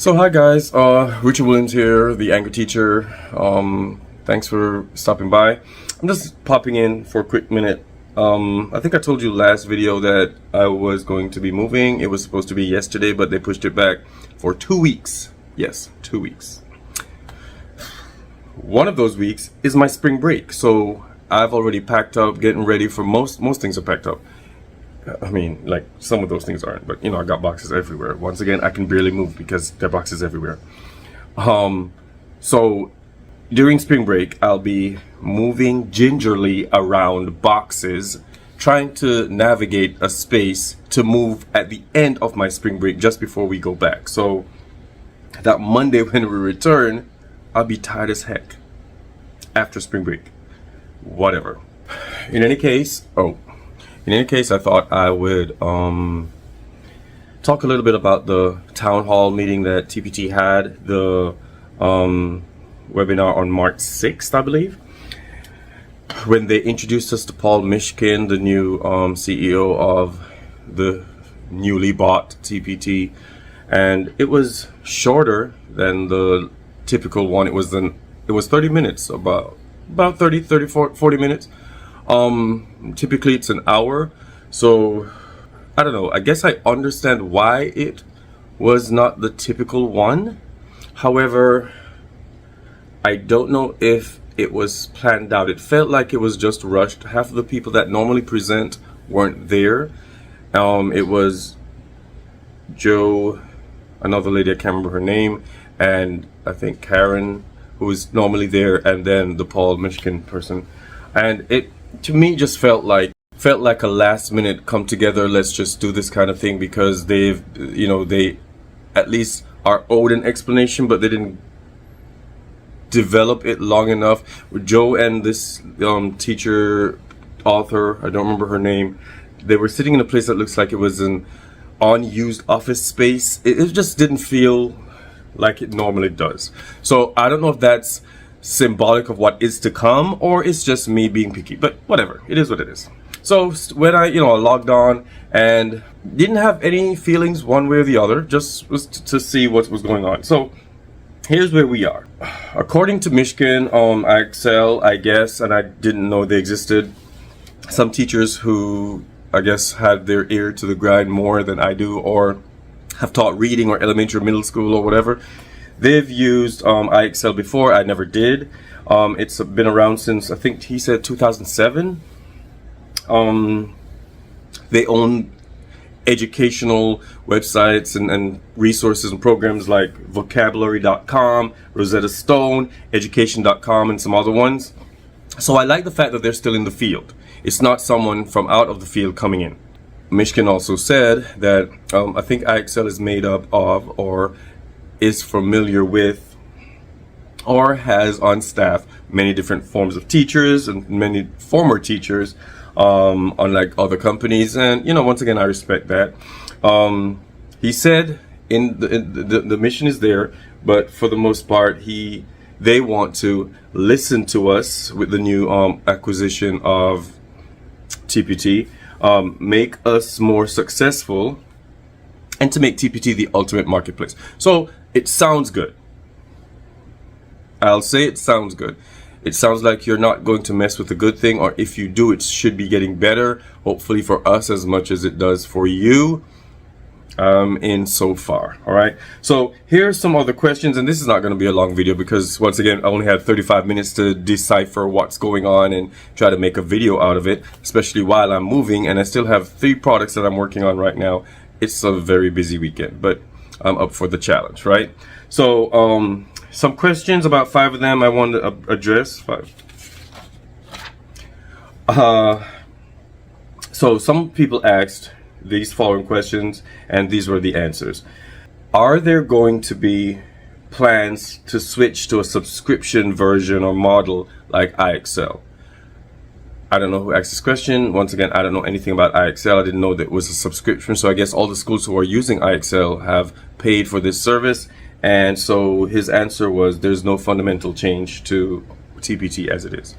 So hi guys, Richard Williams here, the Anchor teacher. Thanks for stopping by. I'm just popping in for a quick minute. I think I told you last video that I was going to be moving. It was supposed to be yesterday, but they pushed it back for 2 weeks. Yes, 2 weeks. One of those weeks is my spring break, so I've already packed up, getting ready for most things are packed up. I mean, like, some of those things aren't, but you know, I got boxes everywhere. Once again, I can barely move because there are boxes everywhere. So during spring break, I'll be moving gingerly around boxes, trying to navigate a space to move at the end of my spring break just before we go back. So that Monday when we return, I'll be tired as heck after spring break. Whatever. In any case, I thought I would talk a little bit about the town hall meeting that TPT had, the webinar on March 6th, I believe, when they introduced us to Paul Mishkin, the new CEO of the newly bought TPT, and it was shorter than the typical one. It was 30 minutes, about 40 minutes. Typically it's an hour, so I don't know. I guess I understand why it was not the typical one. However, I don't know if it was planned out. It felt like it was just rushed. Half of the people that normally present weren't there. It was Joe, another lady, I can't remember her name, and I think Karen, who was normally there, and then the Paul Michigan person. And it, to me, just felt like a last minute come together, let's just do this kind of thing, because they at least are owed an explanation, but they didn't develop it long enough. Joe and this teacher, author, I don't remember her name, they were sitting in a place that looks like it was an unused office space. It just didn't feel like it normally does. So I don't know if that's symbolic of what is to come, or it's just me being picky, but whatever, it is what it is. So when I logged on and didn't have any feelings one way or the other, just was to see what was going on. So here's where we are. According to Michigan, IXL, I guess, and I didn't know they existed, some teachers who I guess had their ear to the grind more than I do, or have taught reading or elementary or middle school or whatever, they've used IXL before. I never did. It's been around since, I think he said 2007. They own educational websites and resources and programs like vocabulary.com, Rosetta Stone, education.com, and some other ones. So I like the fact that they're still in the field. It's not someone from out of the field coming in. Michigan also said that I think IXL is made up of, or is familiar with, or has on staff many different forms of teachers and many former teachers, unlike other companies. And once again, I respect that. He said the mission is there, but for the most part, they want to listen to us with the new acquisition of TPT, make us more successful, and to make TPT the ultimate marketplace. So it sounds good. I'll say it sounds good. It sounds like you're not going to mess with a good thing, or if you do, it should be getting better, hopefully for us as much as it does for you in so far. All right, so here's some other questions, and this is not going to be a long video because once again I only had 35 minutes to decipher what's going on and try to make a video out of it, especially while I'm moving, and I still have 3 products that I'm working on right now. It's a very busy weekend, but I'm up for the challenge, right? So some questions, about 5 of them I want to address. 5. So some people asked these following questions, and these were the answers. Are there going to be plans to switch to a subscription version or model like IXL? I don't know who asked this question. Once again, I don't know anything about IXL. I didn't know that it was a subscription. So I guess all the schools who are using IXL have paid for this service. And so his answer was there's no fundamental change to TPT as it is.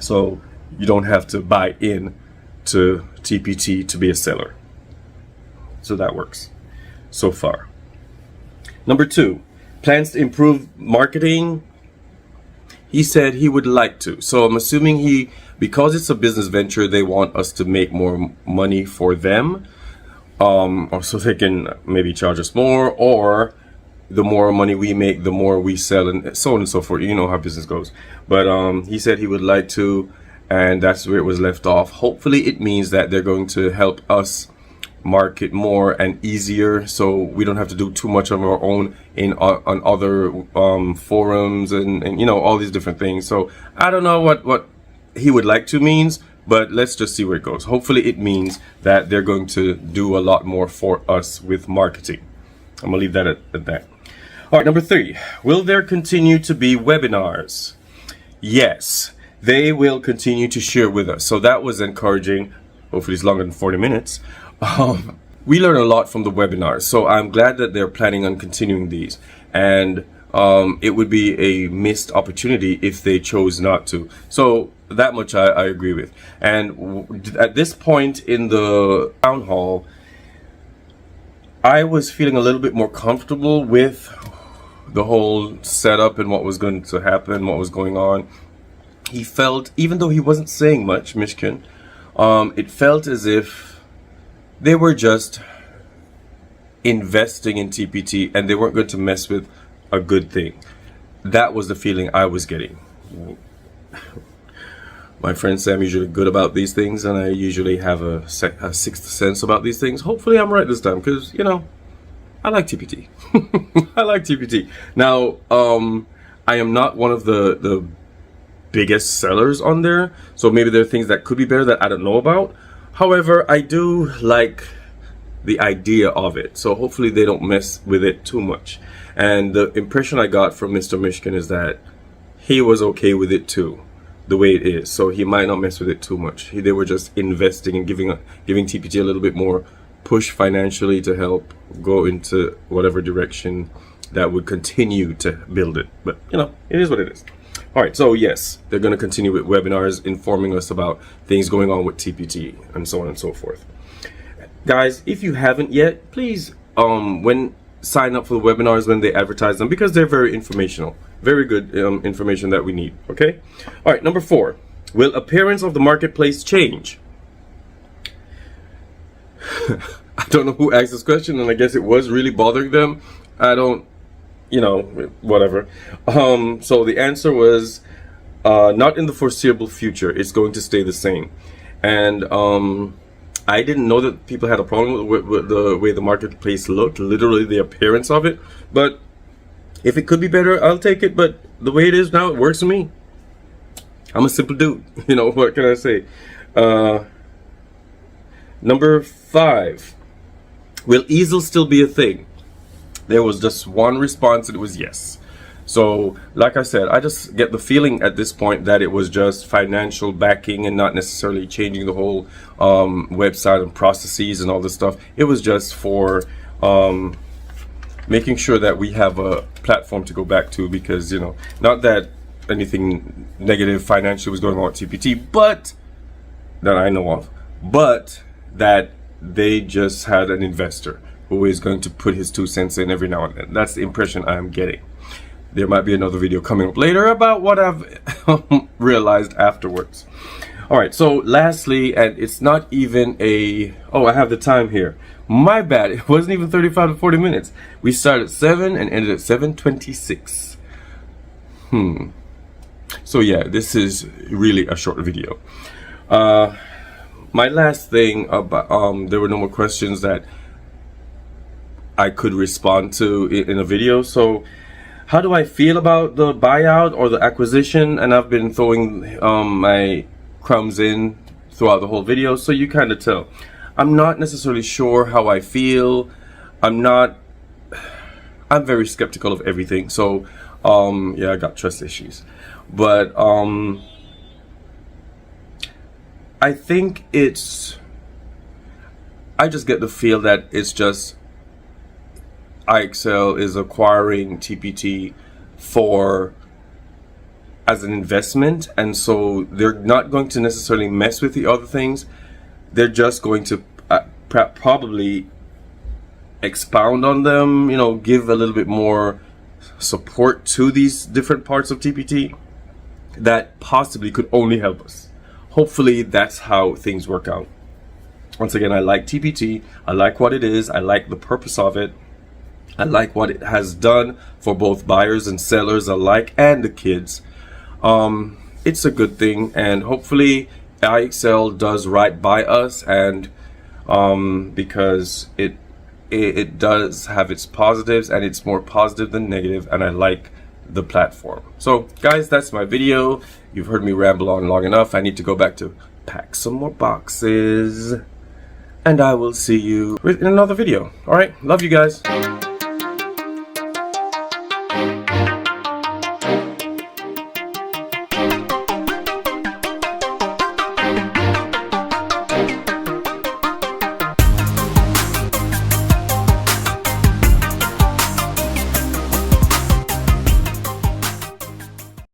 So you don't have to buy in to TPT to be a seller. So that works so far. Number 2, plans to improve marketing. He said he would like to. So I'm assuming because it's a business venture, they want us to make more money for them. Or so they can maybe charge us more, or the more money we make, the more we sell, and so on and so forth. You know how business goes. But he said he would like to, and that's where it was left off. Hopefully it means that they're going to help us market more and easier, so we don't have to do too much of our own on other forums and you know, all these different things. So I don't know what he would like to means, but let's just see where it goes. Hopefully it means that they're going to do a lot more for us with marketing. I'm gonna leave that at that. All right, number 3, will there continue to be webinars? Yes, they will continue to share with us. So that was encouraging. Hopefully it's longer than 40 minutes. We learn a lot from the webinars, so I'm glad that they're planning on continuing these. And it would be a missed opportunity if they chose not to. So that much I agree with. And at this point in the town hall, I was feeling a little bit more comfortable with the whole setup and what was going to happen, what was going on. He felt, even though he wasn't saying much, Mishkin, it felt as if they were just investing in TPT and they weren't going to mess with a good thing. That was the feeling I was getting. My friends say I'm usually good about these things, and I usually have a sixth sense about these things. Hopefully I'm right this time, because, you know, I like TPT. I like TPT. Now, I am not one of the biggest sellers on there, so maybe there are things that could be better that I don't know about. However, I do like the idea of it, so hopefully they don't mess with it too much. And the impression I got from Mr. Mishkin is that he was okay with it too, the way it is. So he might not mess with it too much. They were just investing and giving TPT a little bit more push financially to help go into whatever direction that would continue to build it. But, you know, it is what it is. All right, so yes, they're going to continue with webinars informing us about things going on with TPT and so on and so forth. Guys, if you haven't yet, please sign up for the webinars when they advertise them, because they're very informational, very good information that we need. Okay. All right, number 4, will appearance of the marketplace change? I don't know who asked this question, and I guess it was really bothering them. I don't, you know, whatever. So the answer was not in the foreseeable future. It's going to stay the same. And I didn't know that people had a problem with the way the marketplace looked, literally the appearance of it. But if it could be better, I'll take it. But the way it is now, it works for me. I'm a simple dude. You know, what can I say? Number 5, will easels still be a thing? There was just one response, and it was yes. So, like I said, I just get the feeling at this point that it was just financial backing and not necessarily changing the whole website and processes and all this stuff. It was just for making sure that we have a platform to go back to, because, you know, not that anything negative financially was going on with TPT, but that I know of, but that they just had an investor who is going to put his 2 cents in every now and then. That's the impression I'm getting. There might be another video coming up later about what I've realized afterwards. All right, so lastly, and it's not even I have the time here. My bad, it wasn't even 35 to 40 minutes. We started at 7 and ended at 7:26. So yeah, this is really a short video. My last thing about, there were no more questions that I could respond to in a video. So how do I feel about the buyout or the acquisition? And I've been throwing my crumbs in throughout the whole video, so you kind of tell. I'm not necessarily sure how I feel. I'm very skeptical of everything. So yeah, I got trust issues. But I think I just get the feel that it's just IXL is acquiring TPT as an investment, and so they're not going to necessarily mess with the other things. They're just going to probably expound on them, you know, give a little bit more support to these different parts of TPT that possibly could only help us. Hopefully that's how things work out. Once again, I like TPT. I like what it is. I like the purpose of it. I like what it has done for both buyers and sellers alike and the kids. It's a good thing, and hopefully IXL does right by us, and because it does have its positives, and it's more positive than negative, and I like the platform. So guys, that's my video. You've heard me ramble on long enough. I need to go back to pack some more boxes, and I will see you in another video. All right, love you guys.